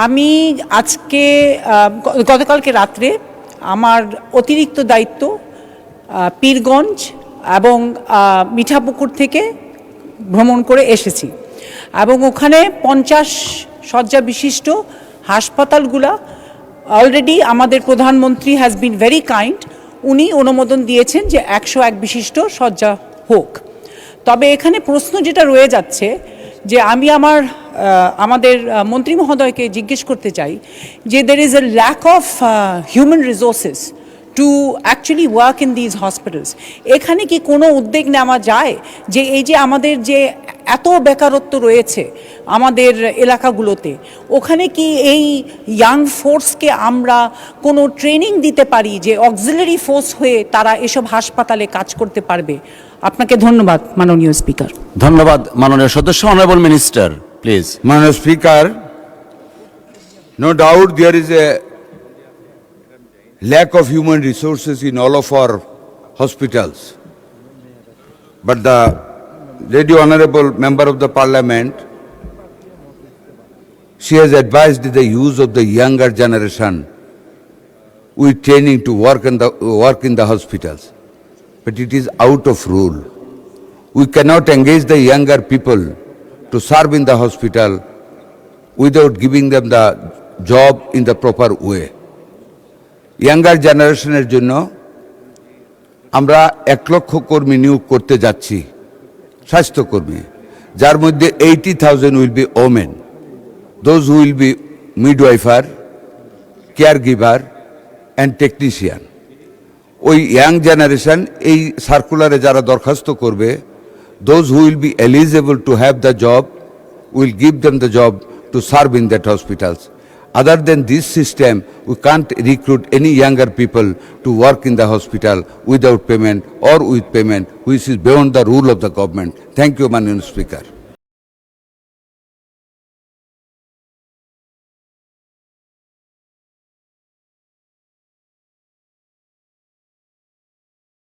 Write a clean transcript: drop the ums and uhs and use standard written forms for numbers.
আমি আজকে গতকালকে রাত্রে আমার অতিরিক্ত দায়িত্ব পীরগঞ্জ এবং মিঠাপুকুর থেকে ভ্রমণ করে এসেছি এবং ওখানে 50 শয্যা বিশিষ্ট হাসপাতালগুলা অলরেডি আমাদের প্রধানমন্ত্রী হ্যাজ বিন ভেরি কাইন্ড, উনি অনুমোদন দিয়েছেন যে 101 বিশিষ্ট শয্যা হোক। তবে এখানে প্রশ্ন যেটা রয়ে যাচ্ছে যে আমি আমাদের মন্ত্রী মহোদয়কে জিজ্ঞেস করতে চাই যে there is a lack of human resources to actually work in these hospitals. এখানে কি কোনো উদ্যোগ নেওয়া যায় যে এই যে আমাদের যে এত বেকারত্ব রয়েছে আমাদের এলাকাগুলোতে, ওখানে কি এই ইয়াং ফোর্সকে আমরা কোনো ট্রেনিং দিতে পারি যে অক্সিলারি ফোর্স হয়ে তারা এসব হাসপাতালে কাজ করতে পারবে? আপনাকে ধন্যবাদ মাননীয় স্পিকার। ধন্যবাদ মাননীয় সদস্য। Honourable minister please. মাননীয় speaker, no doubt there is a lack of human resources in all of our hospitals, but the Lady Honorable Member of the Parliament, she has advised the use of the younger generation with training to work in the hospitals, but it is out of rule. We cannot engage the younger people to serve in the hospital without giving them the job in the proper way. Younger জেনারেশনের জন্য আমরা 1 লক্ষ কর্মী নিয়োগ করতে যাচ্ছি, স্বাস্থ্যকর্মী, যার মধ্যে 80,000 will be women, those will be midwifery, care giver and technician. ওই ইয়াং জেনারেশন এই সার্কুলারে যারা দরখাস্ত করবে, those who will be eligible to have the job will give them the job to serve in that hospitals. Other than this system, we can't recruit any younger people to work in the hospital without payment or with payment, which is beyond the rule of the government. Thank you, Manyan Speaker.